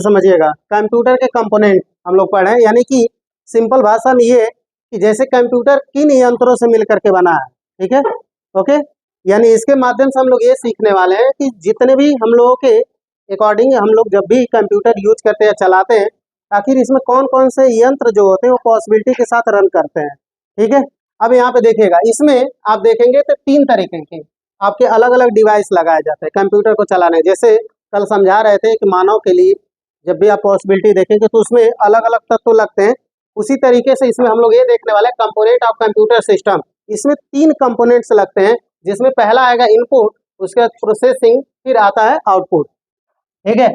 समझिएगा, कंप्यूटर के कंपोनेंट हम लोग पढ़े, यानी कि सिंपल भाषा में ये कि जैसे कंप्यूटर किन यंत्रों से मिलकर के बना है, ठीक है, ओके। यानी इसके माध्यम से हम लोग ये सीखने वाले हैं कि जितने भी हम लोगों के अकॉर्डिंग हम लोग जब भी कंप्यूटर यूज करते हैं, चलाते हैं, आखिर इसमें कौन कौन से यंत्र जो होते हैं वो पॉसिबिलिटी के साथ रन करते हैं, ठीक है। अब यहाँ पे देखिएगा, इसमें आप देखेंगे तो 3 तरीके के आपके अलग अलग डिवाइस लगाए जाते हैं कंप्यूटर को चलाने। जैसे कल समझा रहे थे कि मानव के लिए जब भी आप पॉसिबिलिटी देखेंगे तो उसमें अलग अलग तत्व लगते हैं, उसी तरीके से इसमें हम लोग ये देखने वाले हैं कंपोनेंट ऑफ कंप्यूटर सिस्टम। इसमें 3 कंपोनेंट्स लगते हैं, जिसमें पहला आएगा इनपुट, उसके बाद प्रोसेसिंग, फिर आता है आउटपुट, ठीक है।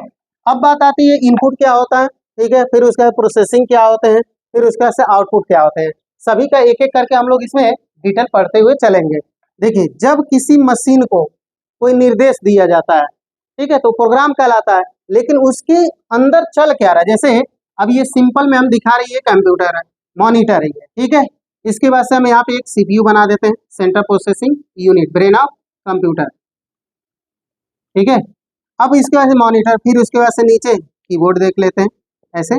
अब बात आती है इनपुट क्या होता है, ठीक है, फिर उसके बाद प्रोसेसिंग क्या होते हैं, फिर उसके बाद से आउटपुट क्या होते हैं। सभी का एक एक करके हम लोग इसमें डिटेल पढ़ते हुए चलेंगे। देखिए, जब किसी मशीन को कोई निर्देश दिया जाता है, ठीक है, तो प्रोग्राम कहलाता है, लेकिन उसके अंदर चल क्या रहा है। जैसे अब ये सिंपल में हम दिखा रही है कंप्यूटर है, मॉनिटर है, ठीक है। इसके बाद से हम यहाँ पे एक सीपीयू बना देते हैं, central processing unit, brain of computer, ठीक है। अब इसके बाद से मॉनिटर, फिर उसके बाद से नीचे कीबोर्ड देख लेते हैं ऐसे,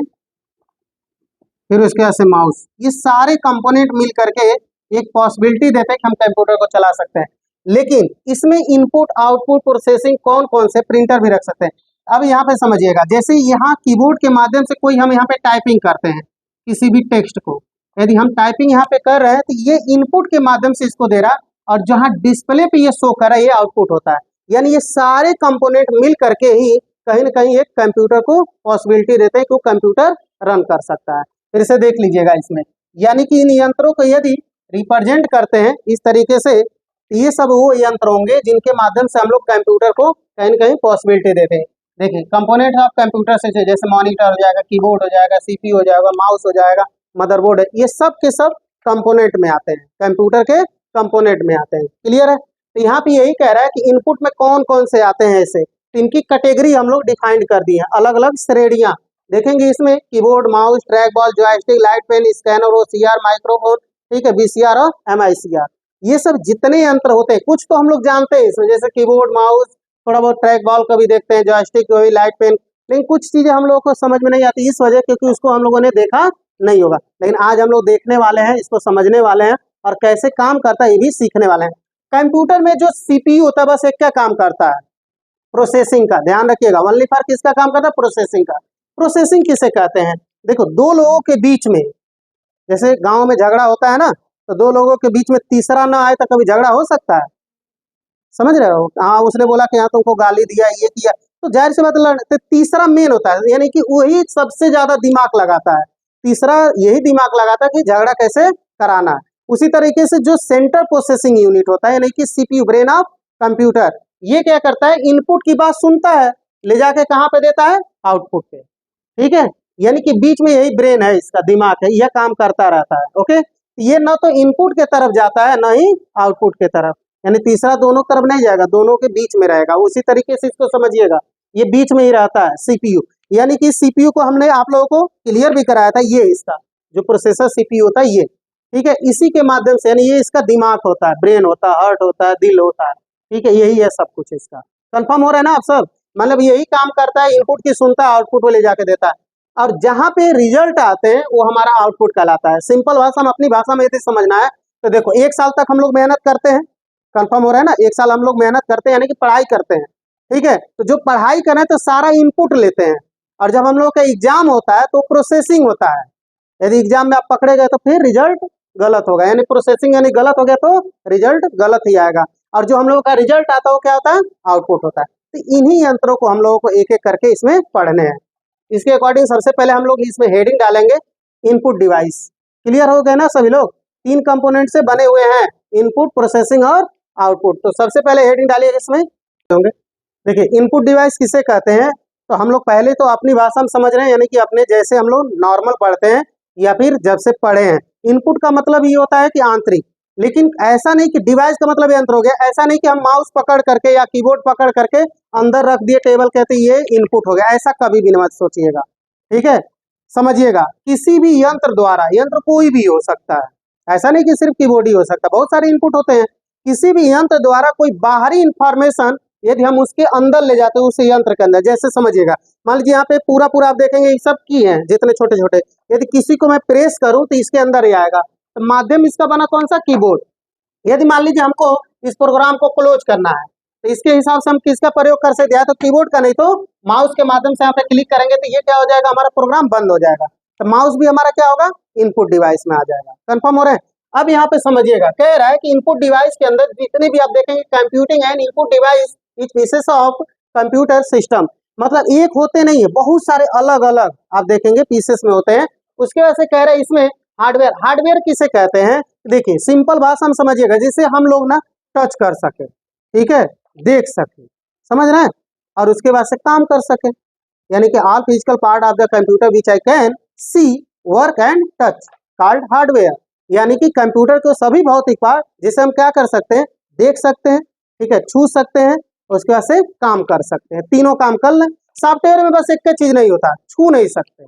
फिर उसके बाद से माउस। ये सारे कंपोनेंट मिल करके एक पॉसिबिलिटी देते हैं कि हम कंप्यूटर को चला सकते हैं। लेकिन इसमें इनपुट आउटपुट प्रोसेसिंग कौन कौन से, प्रिंटर भी रख सकते हैं। अब यहाँ पे समझिएगा, जैसे यहाँ कीबोर्ड के माध्यम से कोई हम यहाँ पे टाइपिंग करते हैं किसी भी टेक्स्ट को, यदि हम टाइपिंग यहाँ पे कर रहे हैं तो ये इनपुट के माध्यम से इसको दे रहा, और जहाँ डिस्प्ले पे ये शो कर रहा है ये आउटपुट होता है। यानी ये सारे कंपोनेंट मिल करके ही कहीं ना कहीं एक कंप्यूटर को पॉसिबिलिटी देते हैं कि वो कंप्यूटर रन कर सकता है। फिर से देख लीजिएगा इसमें, यानी कि इन यंत्रों को यदि रिप्रेजेंट करते हैं इस तरीके से, ये सब वो यंत्र होंगे जिनके माध्यम से हम लोग कंप्यूटर को कहीं ना कहीं पॉसिबिलिटी देते हैं। देखिए, कंपोनेंट ऑफ कंप्यूटर से जैसे मॉनिटर हो जाएगा, कीबोर्ड हो जाएगा, सीपीयू हो जाएगा, माउस हो जाएगा, मदरबोर्ड है, ये सब के सब कंपोनेंट में आते हैं, कंप्यूटर के कंपोनेंट में आते हैं। क्लियर है। तो यहाँ पे यही कह रहा है कि इनपुट में कौन कौन से आते हैं ऐसे, तो इनकी कैटेगरी हम लोग डिफाइंड कर दी है, अलग अलग श्रेणियां देखेंगे इसमें। Keyboard, mouse, track ball, joystick, light pen, scanner, OCR, microphone, ठीक है, बीसीआर और एमआईसीआर, ये सब जितने यंत्र होते हैं कुछ तो हम लोग जानते हैं इसमें, जैसे कीबोर्ड, माउस, थोड़ा बहुत ट्रैक बॉल का भी देखते हैं, जॉयस्टिक का भी, लाइट पेन, लेकिन कुछ चीजें हम लोगों को समझ में नहीं आती इस वजह क्योंकि उसको हम लोगों ने देखा नहीं होगा। लेकिन आज हम लोग देखने वाले हैं, इसको समझने वाले हैं, और कैसे काम करता है ये भी सीखने वाले हैं। कंप्यूटर में जो सीपीयू होता है बस एक क्या काम करता है, प्रोसेसिंग का। ध्यान रखिएगा, ओनली फॉर किसका काम करता है, प्रोसेसिंग का। प्रोसेसिंग किसे कहते हैं, देखो, दो लोगों के बीच में, जैसे गांव में झगड़ा होता है ना, तो दो लोगों के बीच में तीसरा ना आए तो कभी झगड़ा हो सकता है, समझ रहे हो। हाँ, उसने बोला कि हाँ तुमको गाली दिया, ये किया, तो जाहिर सी बात है तीसरा मेन होता है, यानी कि वही सबसे ज्यादा दिमाग लगाता है, तीसरा यही दिमाग लगाता है कि झगड़ा कैसे कराना है। उसी तरीके से जो सेंट्रल प्रोसेसिंग यूनिट होता है, यानी कि सीपीयू, ब्रेन ऑफ कंप्यूटर, ये क्या करता है, इनपुट की बात सुनता है, ले जाके कहाँ पे देता है, आउटपुट पे, ठीक है। यानी कि बीच में यही ब्रेन है, इसका दिमाग है, यह काम करता रहता है, ओके। ये ना तो इनपुट के तरफ जाता है ना ही आउटपुट के तरफ, यानी तीसरा दोनों तरफ नहीं जाएगा, दोनों के बीच में रहेगा। उसी तरीके से इसको समझिएगा, ये बीच में ही रहता है सीपीयू, यानी कि सीपीयू को हमने आप लोगों को क्लियर भी कराया था, ये इसका जो प्रोसेसर सीपीयू होता है ये, ठीक है, इसी के माध्यम से, यानी ये इसका दिमाग होता है, ब्रेन होता है, हार्ट होता है, दिल होता है, ठीक है, यही है सब कुछ इसका। कंफर्म हो रहा है ना आप सब, मतलब यही काम करता है, इनपुट की सुनता है, आउटपुट को ले जाके देता है, और जहां पे रिजल्ट आते हैं वो हमारा आउटपुट कहलाता है। सिंपल भाषा में, अपनी भाषा में यदि समझना है तो देखो, 1 साल तक हम लोग मेहनत करते हैं, कंफर्म हो रहा है ना, 1 साल हम लोग मेहनत करते हैं, यानी कि पढ़ाई करते हैं, ठीक है। तो जो पढ़ाई करें तो सारा इनपुट लेते हैं, और जब हम लोग का एग्जाम होता है तो प्रोसेसिंग होता है। यदि एग्जाम में आप पकड़े गए तो फिर रिजल्ट गलत होगा, यानी प्रोसेसिंग यानी गलत हो गया तो रिजल्ट गलत ही आएगा, और जो हम लोगों का रिजल्ट आता है वो क्या होता है, आउटपुट होता है। तो इन्हीं यंत्रों को हम लोगों को एक एक करके इसमें पढ़ने हैं। इसके अकॉर्डिंग सबसे पहले हम लोग इसमें हेडिंग डालेंगे, इनपुट डिवाइस। क्लियर हो गए ना सभी लोग, 3 कंपोनेंट से बने हुए हैं, इनपुट, प्रोसेसिंग और आउटपुट। तो सबसे पहले हेडिंग डालिए इसमें होंगे। देखिए, इनपुट डिवाइस किसे कहते हैं, तो हम लोग पहले तो अपनी भाषा में समझ रहे हैं, यानी कि अपने जैसे हम लोग नॉर्मल पढ़ते हैं या फिर जब से पढ़े हैं। इनपुट का मतलब ये होता है कि आंतरिक, लेकिन ऐसा नहीं कि डिवाइस का मतलब यंत्र हो गया, ऐसा नहीं कि हम माउस पकड़ करके या कीबोर्ड पकड़ करके अंदर रख दिए टेबल, कहते ये इनपुट हो गया, ऐसा कभी भी मत सोचिएगा, ठीक है। समझिएगा, किसी भी यंत्र द्वारा, यंत्र कोई भी हो सकता है, ऐसा नहीं कि सिर्फ कीबोर्ड ही हो सकता है, बहुत सारे इनपुट होते हैं। किसी भी यंत्र द्वारा कोई बाहरी इंफॉर्मेशन यदि हम उसके अंदर ले जाते हैं, उस यंत्र के अंदर, जैसे समझिएगा, मान लीजिए यहाँ पे पूरा पूरा आप देखेंगे ये सब की है जितने छोटे छोटे, यदि किसी को मैं प्रेस करूं तो इसके अंदर ही आएगा। तो माध्यम इसका बना कौन सा, कीबोर्ड। यदि मान लीजिए हमको इस प्रोग्राम को क्लोज करना है तो इसके हिसाब से हम किसका प्रयोग कर सकते हैं, तो कीबोर्ड का, नहीं तो माउस के माध्यम से यहाँ पे क्लिक करेंगे तो ये क्या हो जाएगा, हमारा प्रोग्राम बंद हो जाएगा। तो माउस भी हमारा क्या होगा, इनपुट डिवाइस में आ जाएगा। कंफर्म हो रहे हैं। अब यहाँ पे समझिएगा, कह रहा है कि इनपुट डिवाइस के अंदर जितने भी आप देखेंगे computing and input device etch pieces of computer system, मतलब एक होते नहीं है, बहुत सारे अलग अलग आप देखेंगे पीसेस में होते हैं। उसके वजह से कह रहे हैं इसमें हार्डवेयर, हार्डवेयर किसे कहते हैं, देखिए सिंपल भाषा में समझिएगा, जिसे हम लोग ना टच कर सके, ठीक है, देख सके, समझ रहे हैं, और उसके बाद से काम कर सके, यानी कि all physical part of the computer which I can see work and touch called hardware, यानी कि कंप्यूटर के सभी भौतिक पार्ट जिसे हम क्या कर सकते हैं, देख सकते हैं, ठीक है, छू सकते हैं, उसके बाद से काम कर सकते हैं, तीनों काम कर लें। सॉफ्टवेयर में बस एक चीज नहीं होता, छू नहीं सकते,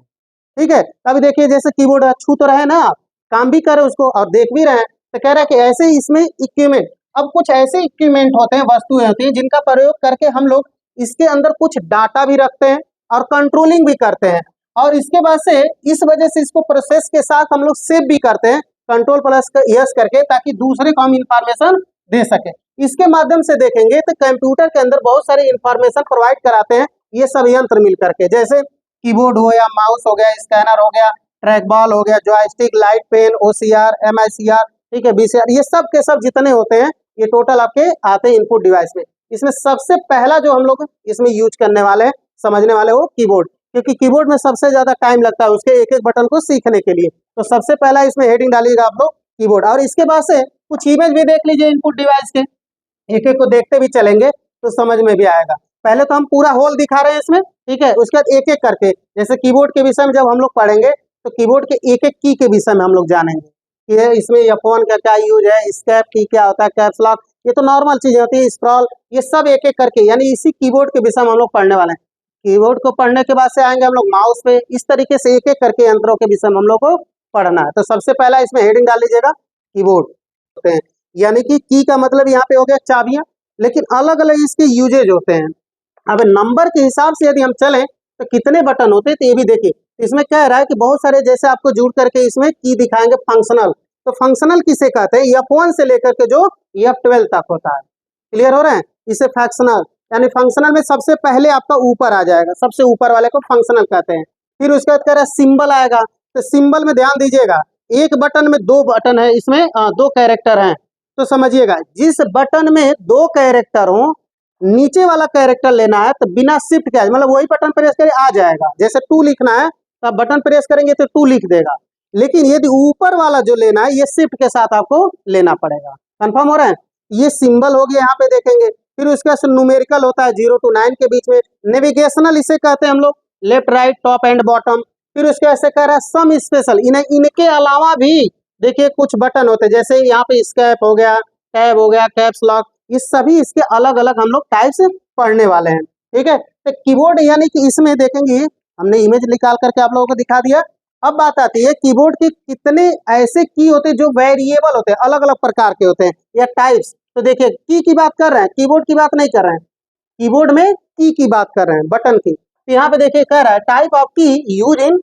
ठीक है। अभी देखिए जैसे कीबोर्ड छू तो रहे ना आप, काम भी कर रहे उसको और देख भी रहे हैं, तो कह रहा है कि ऐसे ही इसमें इक्विपमेंट, अब कुछ ऐसे इक्विपमेंट होते हैं, वस्तुएं होती हैं जिनका प्रयोग करके हम लोग इसके अंदर कुछ डाटा भी रखते हैं और कंट्रोलिंग भी करते हैं, और इसके बाद से इस वजह से इसको प्रोसेस के साथ हम लोग सेव भी करते हैं, कंट्रोल प्लस यस करके, ताकि दूसरे को हम इंफॉर्मेशन दे सके। इसके माध्यम से देखेंगे तो कंप्यूटर के अंदर बहुत सारे इंफॉर्मेशन प्रोवाइड कराते हैं ये सब यंत्र मिल करके, जैसे कीबोर्ड हो या माउस हो गया, स्कैनर हो गया, ट्रैक बॉल हो गया, joystick, light pen, OCR, MICR, ठीक है, बीसीआर, ये सब के सब जितने होते हैं ये टोटल आपके आते हैं इनपुट डिवाइस में। इसमें सबसे पहला जो हम लोग इसमें यूज करने वाले हैं, समझने वाले, वो कीबोर्ड, क्योंकि कीबोर्ड में सबसे ज्यादा टाइम लगता है उसके एक एक बटन को सीखने के लिए। तो सबसे पहला इसमें हेडिंग डालिएगा आप लोग कीबोर्ड, और इसके बाद से कुछ इमेज भी देख लीजिए इनपुट डिवाइस के, एक एक को देखते भी चलेंगे तो समझ में भी आएगा। पहले तो हम पूरा होल दिखा रहे हैं इसमें, ठीक है, उसके बाद एक एक करके, जैसे कीबोर्ड के विषय में जब हम लोग पढ़ेंगे तो कीबोर्ड के एक एक की के विषय में हम लोग जानेंगे कि इसमें F1 का क्या यूज है, स्केप की क्या होता है, कैप्स लॉक, ये तो नॉर्मल चीजें होती है, स्क्रॉल, ये सब एक एक करके, यानी इसी कीबोर्ड के विषय में हम लोग पढ़ने वाले हैं। कीबोर्ड को पढ़ने के बाद से आएंगे हम लोग माउस पे, इस तरीके से एक एक करके यंत्रों के विषय में हम लोग को पढ़ना है। तो सबसे पहला इसमें हेडिंग डाल लीजिएगा कीबोर्ड होते हैं, यानी कि की का मतलब यहाँ पे हो गया चाबियां, लेकिन अलग अलग इसके यूजेज होते हैं। अब नंबर के हिसाब से यदि हम चलें तो कितने बटन होते हैं, तो ये भी देखिए इसमें कह रहा है कि बहुत सारे, जैसे आपको जुड़ करके इसमें की दिखाएंगे फंक्शनल, तो फंक्शनल किसे कहते हैं, F1 से लेकर के जो F12 तक होता है, क्लियर हो रहे हैं, इसे फंक्शनल, यानी फंक्शनल में सबसे पहले आपका ऊपर आ जाएगा, सबसे ऊपर वाले को फंक्शनल कहते हैं। फिर उसके बाद कह रहा है सिंबल आएगा, तो सिंबल में ध्यान दीजिएगा, एक बटन में दो बटन है, इसमें दो कैरेक्टर हैं, तो समझिएगा जिस बटन में दो कैरेक्टर हो, नीचे वाला कैरेक्टर लेना है तो बिना शिफ्ट के, मतलब वही बटन प्रेस करे आ जाएगा, जैसे 2 लिखना है तो आप बटन प्रेस करेंगे तो 2 लिख देगा, लेकिन यदि ऊपर वाला जो लेना है ये शिफ्ट के साथ आपको लेना पड़ेगा। कंफर्म हो रहा है। ये सिंबल हो गया, यहाँ पे देखेंगे। फिर उसके बाद न्यूमेरिकल होता है 0 to 9 के बीच में, नेविगेशनल इसे कहते हैं हम लोग, left right top and bottom. फिर उसके ऐसे कह रहा है सम स्पेशल, इनके अलावा भी देखिए कुछ बटन होते हैं, जैसे यहाँ पे स्केप हो गया, टैब हो गया, कैप्स लॉक, ये सभी इसके अलग अलग हम लोग टाइप्स पढ़ने वाले हैं, ठीक है। तो कीबोर्ड यानी कि इसमें देखेंगे, हमने इमेज निकाल करके आप लोगों को दिखा दिया। अब बात आती है कीबोर्ड के कितने ऐसे की होते हैं जो वेरिएबल होते हैं, अलग अलग प्रकार के होते हैं या टाइप्स। तो देखिए की बात कर रहे हैं, कीबोर्ड की बात नहीं कर रहे हैं, कीबोर्ड में की बात कर रहे हैं, बटन की। तो यहाँ पे देखिए कह रहा है टाइप ऑफ की यूज इन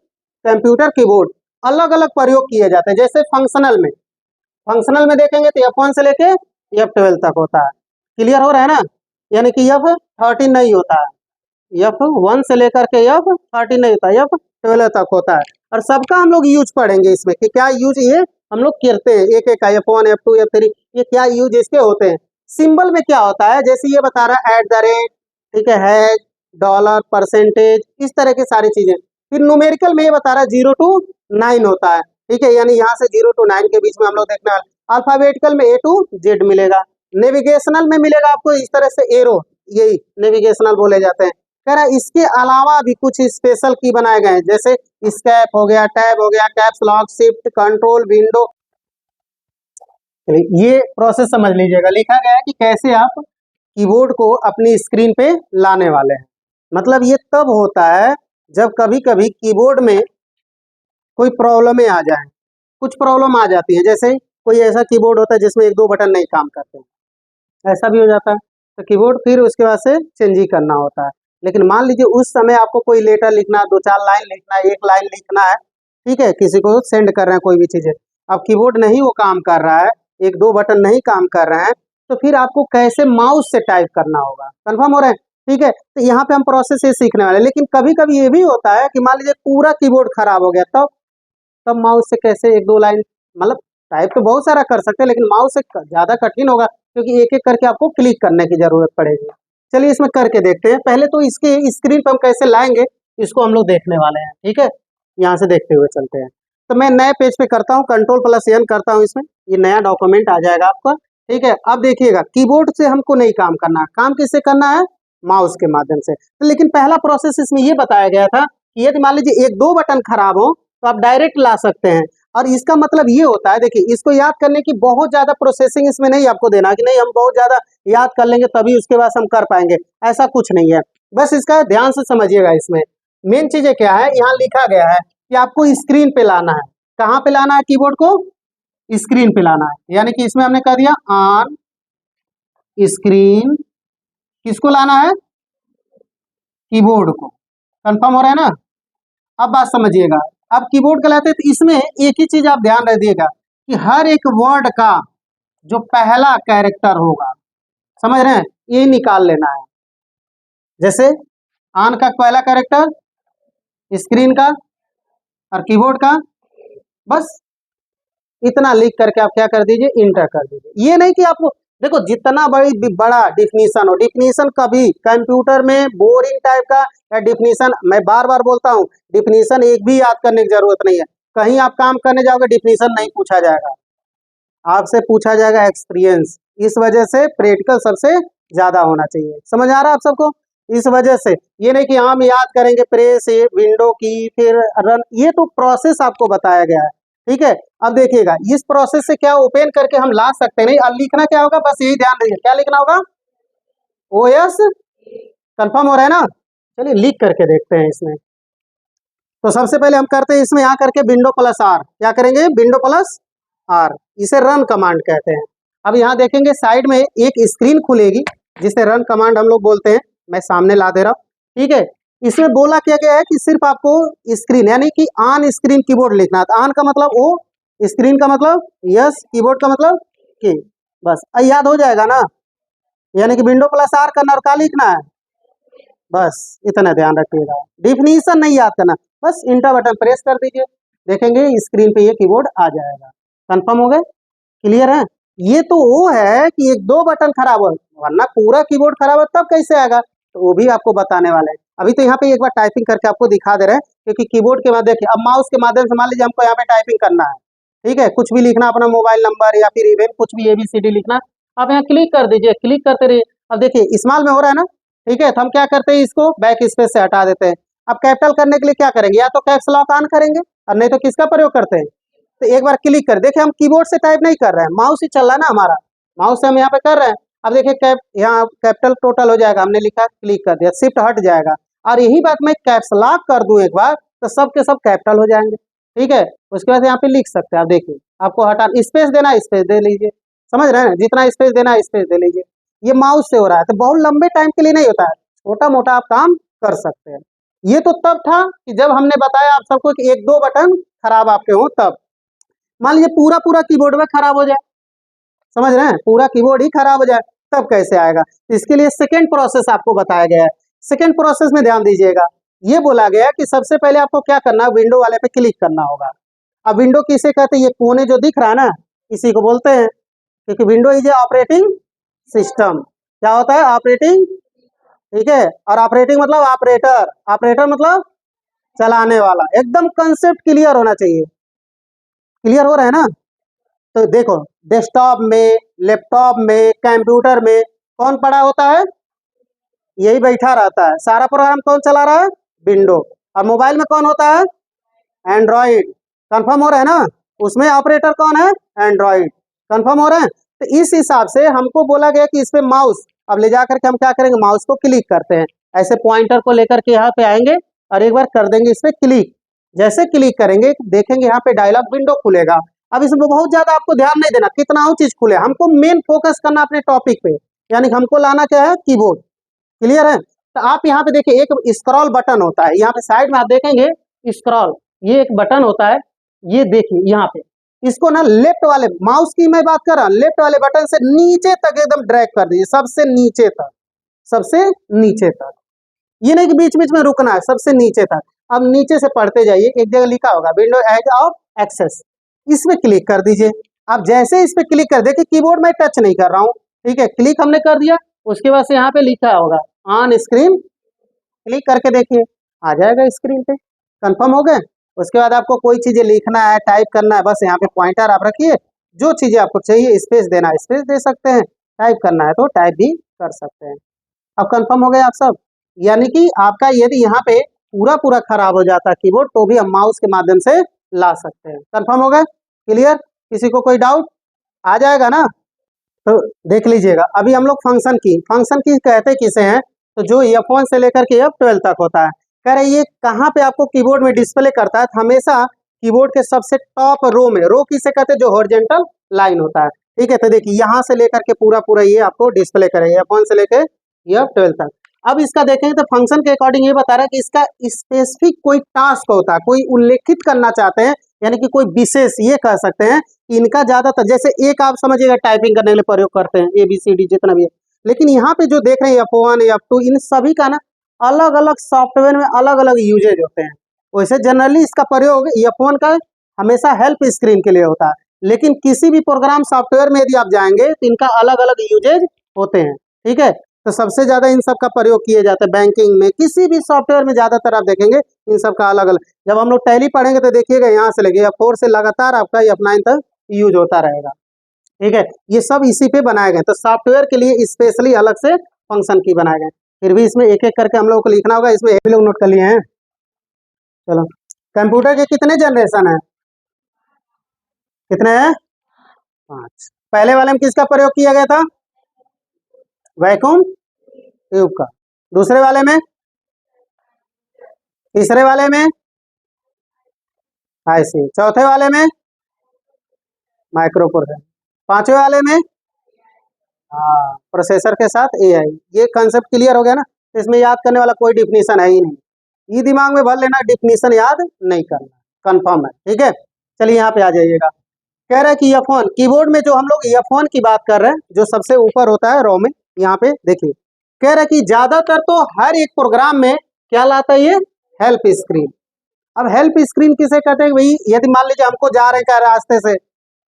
कंप्यूटर कीबोर्ड, अलग अलग प्रयोग किए जाते हैं। जैसे फंक्शनल में देखेंगे तो F1 से लेके F12 तक होता है, क्लियर हो रहा है ना, यानी कि F13 नहीं होता है, F1 से लेकर के F13 नहीं होता, F12 तक होता है। और सबका हम लोग यूज पढ़ेंगे इसमें कि क्या यूज ये हम लोग करते हैं, एक एक का F1 F2 F3 ये क्या यूज इसके होते हैं। सिंबल में क्या होता है, जैसे ये बता रहा है @ ठीक है, हैश, डॉलर, परसेंटेज, इस तरह की सारी चीजें। फिर न्यूमेरिकल में ये बता रहा है 0 to 9 होता है, ठीक है, यानी यहाँ से 0 to 9 के बीच में हम लोग देखना है। अल्फाबेटिकल में A to Z मिलेगा, नेविगेशनल में मिलेगा आपको इस तरह से एरो, यही नेविगेशनल बोले जाते हैं। कह रहा है इसके अलावा भी कुछ स्पेशल की बनाए गए हैं, जैसे स्केप हो गया, टैब हो गया, caps lock, shift, control, window. ये प्रोसेस समझ लीजिएगा, लिखा गया है कि कैसे आप कीबोर्ड को अपनी स्क्रीन पे लाने वाले हैं। मतलब ये तब होता है जब कभी कभी कीबोर्ड में कोई प्रॉब्लमें आ जाए, कुछ प्रॉब्लम आ जाती है, जैसे कोई ऐसा कीबोर्ड होता है जिसमें 1-2 बटन नहीं काम करते हैं, ऐसा भी हो जाता है। तो कीबोर्ड फिर उसके बाद से चेंज ही करना होता है। लेकिन मान लीजिए उस समय आपको कोई लेटर लिखना है, 2-4 लाइन लिखना है, 1 लाइन लिखना है, ठीक है, किसी को सेंड कर रहे हैं कोई भी चीज़ें, अब कीबोर्ड नहीं वो काम कर रहा है, 1-2 बटन नहीं काम कर रहे हैं, तो फिर आपको कैसे माउस से टाइप करना होगा। कन्फर्म हो रहे हैं? ठीक है, तो यहाँ पे हम प्रोसेस ये सीखने वाले हैं। लेकिन कभी कभी ये भी होता है कि मान लीजिए पूरा कीबोर्ड खराब हो गया, तब माउस से कैसे 1-2 लाइन, मतलब टाइप तो बहुत सारा कर सकते हैं लेकिन माउस से ज़्यादा कठिन होगा, क्योंकि एक एक करके आपको क्लिक करने की ज़रूरत पड़ेगी। चलिए इसमें करके देखते हैं। पहले तो इसके स्क्रीन पर हम कैसे लाएंगे इसको हम लोग देखने वाले हैं, ठीक है, यहाँ से देखते हुए चलते हैं। तो मैं नए पेज पे करता हूँ, Ctrl+N करता हूँ, इसमें ये नया डॉक्यूमेंट आ जाएगा आपका, ठीक है। अब देखिएगा कीबोर्ड से हमको नहीं काम करना है, काम किससे करना है, माउस के माध्यम से। तो लेकिन पहला प्रोसेस इसमें ये बताया गया था कि यदि मान लीजिए 1-2 बटन खराब हो तो आप डायरेक्ट ला सकते हैं। और इसका मतलब ये होता है, देखिए इसको याद करने की बहुत ज़्यादा प्रोसेसिंग इसमें नहीं आपको देना कि नहीं हम बहुत ज़्यादा याद कर लेंगे तभी उसके बाद हम कर पाएंगे, ऐसा कुछ नहीं है। बस इसका ध्यान से समझिएगा। इसमें मेन चीज़ें क्या है, यहाँ लिखा गया है कि आपको स्क्रीन पे लाना है। कहाँ पे लाना है कीबोर्ड को, स्क्रीन पे लाना है। यानी कि इसमें हमने कह दिया ऑन स्क्रीन, किसको लाना है, कीबोर्ड को। कंफर्म हो रहा है ना। अब बात समझिएगा, अब कीबोर्ड कहलाते हैं तो इसमें एक ही चीज आप ध्यान रखिएगा कि हर एक वर्ड का जो पहला कैरेक्टर होगा, समझ रहे हैं, ये निकाल लेना है। जैसे ऑन का पहला कैरेक्टर, स्क्रीन का और कीबोर्ड का, बस इतना लिख करके आप क्या कर दीजिए, इंटर कर दीजिए। ये नहीं कि आपको देखो जितना बड़ा डिफिनीशन हो, डिफिनीशन कभी कंप्यूटर में बोरिंग टाइप का या डिफिनीशन, मैं बार बार बोलता हूँ डिफिनीशन एक भी याद करने की जरूरत नहीं है। कहीं आप काम करने जाओगे डिफिनीशन नहीं पूछा जाएगा, आपसे पूछा जाएगा एक्सपीरियंस। इस वजह से प्रैक्टिकल सबसे ज्यादा होना चाहिए। समझ आ रहा है आप सबको। इस वजह से ये नहीं कि हम याद करेंगे प्रेस विंडो की फिर रन, ये तो प्रोसेस आपको बताया गया है, ठीक है। अब देखिएगा इस प्रोसेस से क्या ओपन करके हम ला सकते नहीं। अब लिखना क्या होगा, बस यही ध्यान रखिए, क्या लिखना होगा, OS। कंफर्म हो रहा है ना। चलिए लिख करके देखते हैं इसमें। तो सबसे पहले हम करते हैं इसमें यहाँ करके Window+R, क्या करेंगे, Window+R, इसे रन कमांड कहते हैं। अब यहाँ देखेंगे साइड में एक स्क्रीन खुलेगी जिसे रन कमांड हम लोग बोलते हैं। मैं सामने ला दे रहा हूँ, ठीक है। इसमें बोला क्या गया है कि सिर्फ आपको स्क्रीन यानी कि ऑन स्क्रीन कीबोर्ड लिखना है। ऑन का मतलब ओ, स्क्रीन का मतलब यस, कीबोर्ड का मतलब की, बस याद हो जाएगा ना। यानी कि Window+R करना और क्या लिखना है, बस इतना ध्यान रखिएगा। डिफिनीशन नहीं याद करना, बस इंटर बटन प्रेस कर दीजिए, देखेंगे स्क्रीन पे ये कीबोर्ड आ जाएगा। कंफर्म हो गए, क्लियर है। ये तो वो है कि 1-2 बटन खराब हो, वरना पूरा कीबोर्ड खराब है तब कैसे आएगा, तो वो भी आपको बताने वाले हैं। अभी तो यहाँ पे एक बार टाइपिंग करके आपको दिखा दे रहे हैं, क्योंकि कीबोर्ड के बाद देखिए अब माउस के माध्यम से मान लीजिए हमको यहाँ पे टाइपिंग करना है, ठीक है, कुछ भी लिखना, अपना मोबाइल नंबर या फिर इवेंट कुछ भी ABCD लिखना, आप यहाँ क्लिक कर दीजिए, क्लिक करते रहिए। अब देखिए स्मॉल में हो रहा है ना, ठीक है, तो हम क्या करते हैं, इसको बैक स्पेस से हटा देते हैं। अब कैपिटल करने के लिए क्या करेंगे, या तो कैप्स लॉक ऑन करेंगे और नहीं तो किसका प्रयोग करते हैं, तो एक बार क्लिक कर, देखिए हम कीबोर्ड से टाइप नहीं कर रहे हैं, माउस ही चल रहा है ना हमारा, माउस से हम यहाँ पे कर रहे हैं। अब देखिए कैप यहाँ कैपिटल टोटल हो जाएगा, हमने लिखा क्लिक कर दिया, शिफ्ट हट जाएगा। और यही बात मैं कैप्स लॉक कर दूं एक बार तो सब के सब कैपिटल हो जाएंगे, ठीक है। उसके बाद यहाँ पे लिख सकते हैं आप, देखिए आपको हटा स्पेस देना स्पेस दे लीजिए, समझ रहे हैं, जितना स्पेस देना स्पेस दे लीजिए। ये माउस से हो रहा है तो बहुत लंबे टाइम के लिए नहीं होता है, छोटा मोटा आप काम कर सकते हैं। ये तो तब था कि जब हमने बताया आप सबको कि 1-2 बटन खराब आपके हो तब। मान लीजिए पूरा पूरा कीबोर्ड में खराब हो जाए, समझ रहे हैं, पूरा कीबोर्ड ही खराब हो जाए तब कैसे आएगा, इसके लिए सेकेंड प्रोसेस आपको बताया गया है। सेकेंड प्रोसेस में ध्यान दीजिएगा, ये बोला गया है कि सबसे पहले आपको क्या करना है, विंडो वाले पे क्लिक करना होगा। अब विंडो किसे कहते हैं, ये कोने जो दिख रहा है ना इसी को बोलते हैं, क्योंकि window is a operating system. क्या होता है, ऑपरेटिंग, ठीक है। और ऑपरेटिंग मतलब ऑपरेटर, ऑपरेटर मतलब चलाने वाला। एकदम कंसेप्ट क्लियर होना चाहिए, क्लियर हो रहा है ना। तो देखो डेस्कटॉप में, लैपटॉप में, कंप्यूटर में कौन पड़ा होता है, यही बैठा रहता है, सारा प्रोग्राम कौन चला रहा है, विंडो। और मोबाइल में कौन होता है, एंड्रॉइड। कंफर्म हो रहा है ना, उसमें ऑपरेटर कौन है, एंड्रॉइड। कंफर्म हो रहा है। तो इस हिसाब से हमको बोला गया कि इस पे माउस, अब ले जाकर के हम क्या करेंगे, माउस को क्लिक करते हैं, ऐसे पॉइंटर को लेकर के यहाँ पे आएंगे और एक बार कर देंगे इस पे क्लिक। जैसे क्लिक करेंगे देखेंगे यहाँ पे डायलॉग विंडो खुलेगा। अब इसमें बहुत ज्यादा आपको ध्यान नहीं देना कितना चीज खुले, हमको मेन फोकस करना अपने टॉपिक पे यानी कि हमको लाना क्या है, कीबोर्ड। क्लियर है। तो आप यहाँ पे देखिए एक स्क्रॉल बटन होता है, यहाँ पे साइड में आप देखेंगे स्क्रॉल, ये एक बटन होता है, ये देखिए यहाँ पे इसको ना लेफ्ट वाले माउस की मैं बात कर रहा हूँ, लेफ्ट वाले बटन से नीचे तक एकदम ड्रैग कर दीजिए, सबसे नीचे तक, सबसे नीचे तक। ये नहीं कि बीच बीच में रुकना है, सबसे नीचे तक। अब नीचे से पढ़ते जाइए, एक जगह लिखा होगा विंडो एज ऑफ एक्सेस, इस पे क्लिक कर दीजिए। अब जैसे इस पे क्लिक कर, देखिए कीबोर्ड में टच नहीं कर रहा हूँ, ठीक है, क्लिक हमने कर दिया। उसके बाद से यहाँ पे लिखा होगा ऑन स्क्रीन, क्लिक करके देखिए आ जाएगा स्क्रीन पे। कंफर्म हो गए। उसके बाद आपको कोई चीजें लिखना है, टाइप करना है, बस यहाँ पे पॉइंटर आप रखिए, जो चीजें आपको चाहिए, स्पेस देना है स्पेस दे सकते हैं, टाइप करना है तो टाइप भी कर सकते हैं। अब कंफर्म हो गए आप सब। यानी कि आपका यदि यहाँ पे पूरा पूरा खराब हो जाता है कीबोर्ड, तो भी हम माउस के माध्यम से ला सकते हैं। कंफर्म हो गए, क्लियर। किसी को कोई डाउट आ जाएगा ना, तो देख लीजिएगा। अभी हम लोग फंक्शन की कहते किसे हैं, तो जो F1 से लेकर के F12 तक होता है। कह रहे ये कहाँ पे आपको कीबोर्ड में डिस्प्ले करता है, तो हमेशा कीबोर्ड के सबसे टॉप रो में, रो किसे कहते हैं, जो हॉरिजॉन्टल लाइन होता है, ठीक है। तो देखिए यहाँ से लेकर के पूरा पूरा ये आपको डिस्प्ले करेगा F1 से लेकर F12 तक। अब इसका देखेंगे तो फंक्शन के अकॉर्डिंग ये बता रहा है कि इसका स्पेसिफिक कोई टास्क होता है, कोई उल्लेखित करना चाहते हैं, यानी कि कोई विशेष, ये कह सकते हैं कि इनका ज्यादातर, जैसे एक आप समझिएगा टाइपिंग करने के लिए प्रयोग करते हैं ABCD जितना भी है, लेकिन यहाँ पे जो देख रहे हैं F1 F2 इन सभी का ना अलग अलग सॉफ्टवेयर में अलग अलग यूजेज होते हैं। वैसे जनरली इसका प्रयोग F1 का हमेशा हेल्प स्क्रीन के लिए होता है, लेकिन किसी भी प्रोग्राम सॉफ्टवेयर में यदि आप जाएंगे तो इनका अलग अलग यूजेज होते हैं, ठीक है। तो सबसे ज्यादा इन सब का प्रयोग किए जाते हैं बैंकिंग में, किसी भी सॉफ्टवेयर में ज्यादातर आप देखेंगे इन सब का अलग अलग। जब हम लोग टैली पढ़ेंगे तो देखिएगा यहाँ से लगे F4 से लगातार आपका F9 तक यूज होता रहेगा, ठीक है। ये सब इसी पे बनाए गए, तो सॉफ्टवेयर के लिए स्पेशली अलग से फंक्शन की बनाए गए। फिर भी इसमें एक एक करके हम लोग को लिखना होगा, इसमें ये लोग नोट कर लिए हैं। चलो, कंप्यूटर के कितने जनरेशन है, कितने हैं, 5। पहले वाले में किसका प्रयोग किया गया था, वैक्यूम ट्यूब का। दूसरे वाले में, तीसरे वाले में IC, चौथे वाले में माइक्रो प्रोसेसर, पांचवे वाले में प्रोसेसर के साथ AI। ये कंसेप्ट क्लियर हो गया ना। इसमें याद करने वाला कोई डिफिनीशन है ही नहीं, ये दिमाग में भर लेना, डिफिनीशन याद नहीं करना, कंफर्म है, ठीक है। चलिए यहाँ पे आ जाइएगा। कह रहा है कि F1 कीबोर्ड में जो हम लोग F1 की बात कर रहे हैं, जो सबसे ऊपर होता है रो में, यहाँ पे देखिए कह रहा है कि ज्यादातर तो हर एक प्रोग्राम में क्या लाता है, ये हेल्प स्क्रीन। अब हेल्प स्क्रीन किसे कहते हैं भाई, यदि मान लीजिए हमको जा रहे हैं रास्ते से,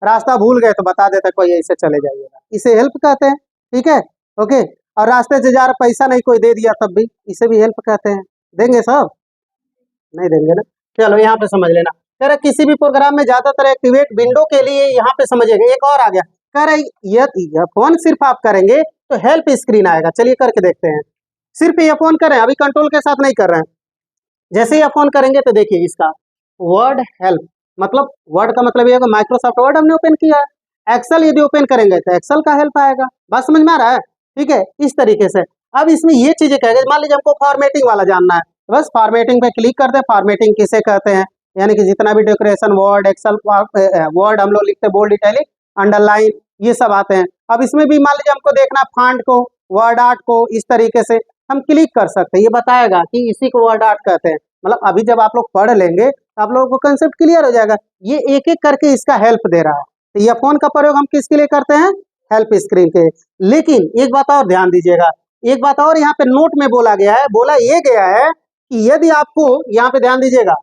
रास्ता भूल गए तो बता देता है कोई ऐसे चले जाइएगा, इसे हेल्प कहते हैं, ठीक है, ओके। और रास्ते से जा रहे पैसा नहीं कोई दे दिया तब भी, इसे भी हेल्प कहते हैं। देंगे सब, नहीं देंगे ना। चलो यहाँ पे समझ लेना। कह रहे किसी भी प्रोग्राम में ज्यादातर एक्टिवेट विंडो के लिए, यहाँ पे समझिएगा एक और आ गया। कह रहे यदि F1 सिर्फ आप करेंगे तो हेल्प स्क्रीन आएगा। चलिए करके देखते हैं। सिर्फ F1 करें, अभी कंट्रोल के साथ नहीं कर रहे हैं। जैसे ही F1 करेंगे तो देखिए इसका वर्ड हेल्प, मतलब वर्ड का मतलब ये है माइक्रोसॉफ्ट वर्ड हमने ओपन किया है। एक्सेल यदि ओपन करेंगे तो एक्सेल का हेल्प आएगा। बात समझ में आ रहा है, ठीक है, इस तरीके से। अब इसमें ये चीजें कहेंगे, मान लीजिए हमको फॉर्मेटिंग वाला जानना है, बस फॉर्मेटिंग पे क्लिक करते हैं। फॉर्मेटिंग किसे कहते हैं, यानी कि जितना भी डेकोरेशन वर्ड एक्सेल वर्ड हम लोग लिखते हैं, बोल्ड इटैलिक अंडरलाइन ये सब आते हैं। अब इसमें भी मान लीजिए हमको देखना फॉन्ट को, वर्ड आर्ट को, इस तरीके से हम क्लिक कर सकते हैं। ये बताएगा कि इसी को वर्ड आर्ट कहते हैं। मतलब अभी जब आप लोग पढ़ लेंगे तो आप लोगों को कंसेप्ट क्लियर हो जाएगा। ये एक एक करके इसका हेल्प दे रहा है। तो ये फोन का प्रयोग हम किसके लिए करते हैं, हेल्प स्क्रीन के। लेकिन एक बात और ध्यान दीजिएगा, एक बात और यहाँ पे नोट में बोला गया है, बोला ये गया है कि यदि आपको, यहाँ पे ध्यान दीजिएगा,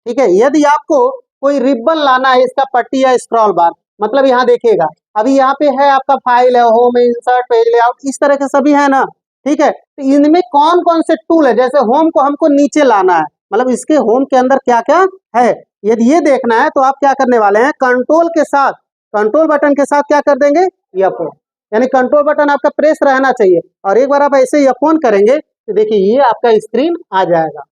ठीक है, यदि आपको कोई रिबन लाना है, इसका पट्टी या स्क्रॉल बार, मतलब यहाँ देखिएगा अभी यहाँ पे है आपका फाइल है, होम, इंसर्ट, पेज लेआउट, इस तरह के सभी है ना, ठीक है। तो इनमें कौन कौन से टूल है, जैसे होम को हमको नीचे लाना है, मतलब इसके होम के अंदर क्या क्या है, यदि ये देखना है तो आप क्या करने वाले हैं, कंट्रोल के साथ, कंट्रोल बटन के साथ क्या कर देंगे, F1, यानी कंट्रोल बटन आपका प्रेस रहना चाहिए। और एक बार आप ऐसे F1 करेंगे तो देखिए ये आपका स्क्रीन आ जाएगा,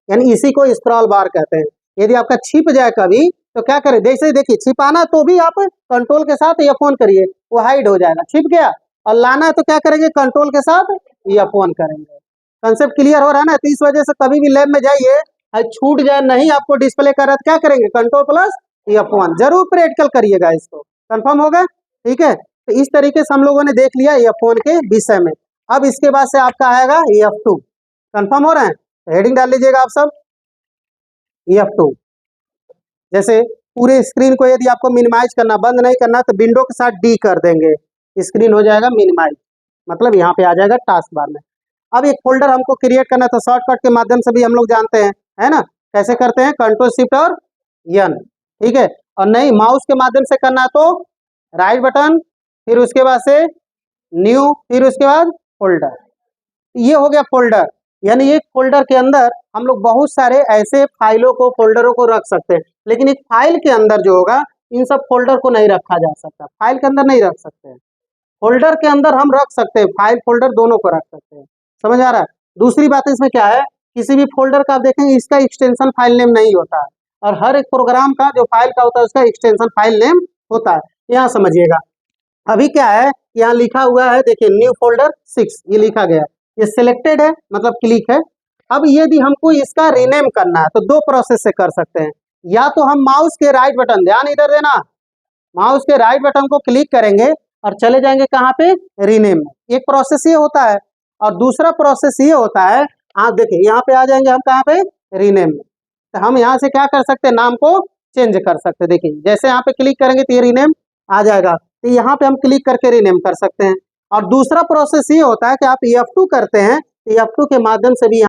यानी इसी को स्क्रॉल बार कहते हैं। यदि आपका छिप जाए कभी तो क्या करें, जैसे देखिए छिपाना तो भी आप कंट्रोल के साथ F1 करिए, वो हाइड हो जाएगा, छिप गया। और लाना है तो क्या करेंगे, कंट्रोल के साथ F1 करेंगे। कंसेप्ट क्लियर हो रहा है ना। तो इस वजह से कभी भी लैब में जाइए, छूट जाए नहीं आपको डिस्प्ले कर रहा है, क्या करेंगे, कंट्रोल प्लस F1 जरूर प्रैक्टिकल करिएगा इसको। कंफर्म होगा, ठीक है। तो इस तरीके से हम लोगों ने देख लिया F1 के विषय में। अब इसके बाद से आपका आएगा F2। कंफर्म हो रहे हैं? हेडिंग डाल लीजिएगा आप सब F2। जैसे पूरे स्क्रीन को यदि आपको मिनिमाइज करना, बंद नहीं करना, तो विंडो के साथ डी कर देंगे, स्क्रीन हो जाएगा मिनिमाइज, मतलब यहाँ पे आ जाएगा टास्क बार में। अब एक फोल्डर हमको क्रिएट करना था, शॉर्टकट के माध्यम से भी हम लोग जानते हैं, है ना, कैसे करते हैं, कंट्रोल शिफ्ट और एन, ठीक है। और नहीं माउस के माध्यम से करना तो राइट बटन, फिर उसके बाद से न्यू, फिर उसके बाद फोल्डर। ये हो गया फोल्डर, यानी एक फोल्डर के अंदर हम लोग बहुत सारे ऐसे फाइलों को, फोल्डरों को रख सकते हैं। लेकिन एक फाइल के अंदर जो होगा, इन सब फोल्डर को नहीं रखा जा सकता, फाइल के अंदर नहीं रख सकते हैं। फोल्डर के अंदर हम रख सकते हैं, फाइल फोल्डर दोनों को रख सकते हैं। समझ आ रहा है? दूसरी बात इसमें क्या है, किसी भी फोल्डर का आप देखेंगे इसका एक्सटेंशन फाइल नेम नहीं होता है, और हर एक प्रोग्राम का जो फाइल का होता है उसका एक्सटेंशन फाइल नेम होता है। यहाँ समझिएगा, अभी क्या है, यहाँ लिखा हुआ है, देखिए न्यू फोल्डर 6 ये लिखा गया है, ये सिलेक्टेड है मतलब क्लिक है। अब यदि हमको इसका रीनेम करना है तो दो प्रोसेस से कर सकते हैं, या तो हम माउस के राइट बटन, ध्यान इधर देना, माउस के राइट बटन को क्लिक करेंगे और चले जाएंगे कहाँ पे, रीनेम में। एक प्रोसेस ये होता है, और दूसरा प्रोसेस ये होता है, आप देखिए यहाँ पे आ जाएंगे हम कहाँ पे, रीनेम में। तो हम यहाँ से क्या कर सकते हैं, नाम को चेंज कर सकते हैं। देखिए जैसे यहाँ पे क्लिक करेंगे तो ये रीनेम आ जाएगा, तो यहाँ पे हम क्लिक करके रीनेम कर सकते हैं। और दूसरा प्रोसेस ये होता है कि आप F2 करते हैं, तो F2 के माध्यम से भी